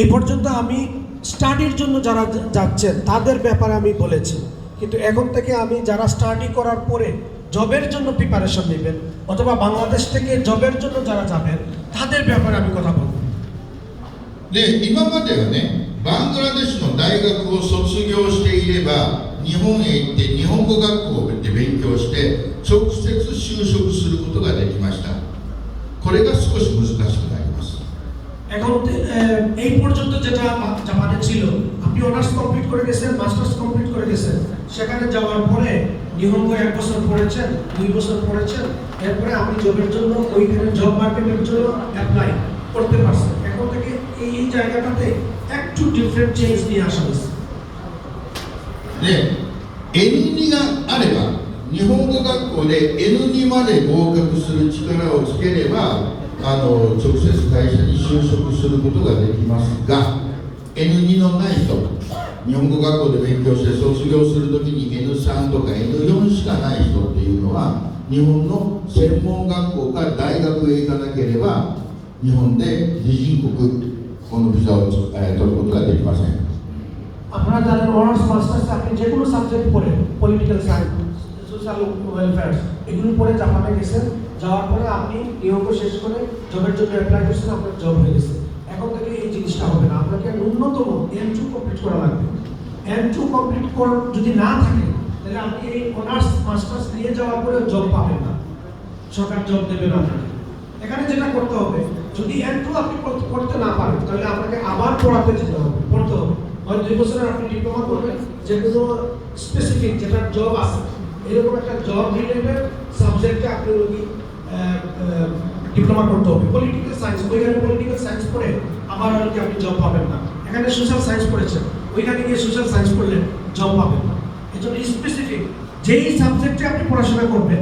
এই পর্যন্ত আমি স্টাডির জন্য যারা যাচ্ছেন তাদের ব্যাপারে আমি বলেছি, কিন্তু এখন থেকে আমি যারা স্টাডি করার পরে জবের জন্য প্রিপারেশন নেবেন অথবা বাংলাদেশ থেকে জবের জন্য যারা যাবেন তাদের ব্যাপারে আমি কথা বলব। で、今まではね、バングラデシュの大学を卒業していれば、日本へ行って日本語学校で勉強して直接就職することができました。これが少し難しくなります。 এখন এই পর্যন্ত যেটা জাপানে ছিল, আপনি অনার্স কমপ্লিট করে গেছেন, মাস্টার্স কমপ্লিট করে গেছেন, সেখানে যাওয়ার পরে নিহঙ্গ 1 বছর পড়েছেন, 2 বছর পড়েছেন, এরপরে আপনি জবের জন্য ওইখানে জব মার্কেটের জন্য অ্যাপ্লাই করতে পারছেন। এখন থেকে এই জায়গাটাতে একটু ডিফারেন্ট চেঞ্জ নিয়ে আসা হয়েছে। で、N2 があれば、日本語学校で N2 まで合格する力をつければ、直接会社に就職することができますが、N2 のない人、日本語学校で勉強して卒業するときに N3 とか N4 しかない人っていうのは、日本の専門学校か大学へ行かなければ、日本で自人国このビザを取ることができません。 আপনারা জানেন অনার্স মাস্টার্স আপনি যে কোনো সাবজেক্ট পড়ে, পলিটিক্যাল সায়েন্স, সোশ্যাল ওয়েলফেয়ার, এগুলো পড়ে জাপানে গেছেন, যাওয়ার পরে আপনি নিয়োগ শেষ করে জবের জন্য অ্যাপ্লাই করছেন, আপনার জব হয়ে গেছে। এখন থেকে এই জিনিসটা হবে না, আপনাকে ন্যূনতম N2 কমপ্লিট করা লাগবে। N2 কমপ্লিট যদি না থাকে তাহলে আপনি এই অনার্স মাস্টার্স নিয়ে যাওয়ার পরে জব পাবেন না, সরকার জব দেবে না আপনাকে। এখানে যেটা করতে হবে, যদি N2 আপনি করতে না পারেন তাহলে আপনাকে আবার পড়াতে যেতে হবে, পড়তে হবে। হয় 2 বছরের আপনি ডিপ্লোমা করবেন, যে কোনো স্পেসিফিক যেটা জব আছে এরকম একটা জব রিলেটেড সাবজেক্টে আপনি ডিপ্লোমা করতে হবে। পলিটিক্যাল সায়েন্স, ওইখানে পলিটিক্যাল সায়েন্স পড়ে আবার আপনি জব পাবেন না। এখানে সোশ্যাল সায়েন্স পড়েছেন, ওইখানে গিয়ে সোশ্যাল সায়েন্স পড়লে জব পাবেন না। এই জন্য স্পেসিফিক যেই সাবজেক্টে আপনি পড়াশোনা করবেন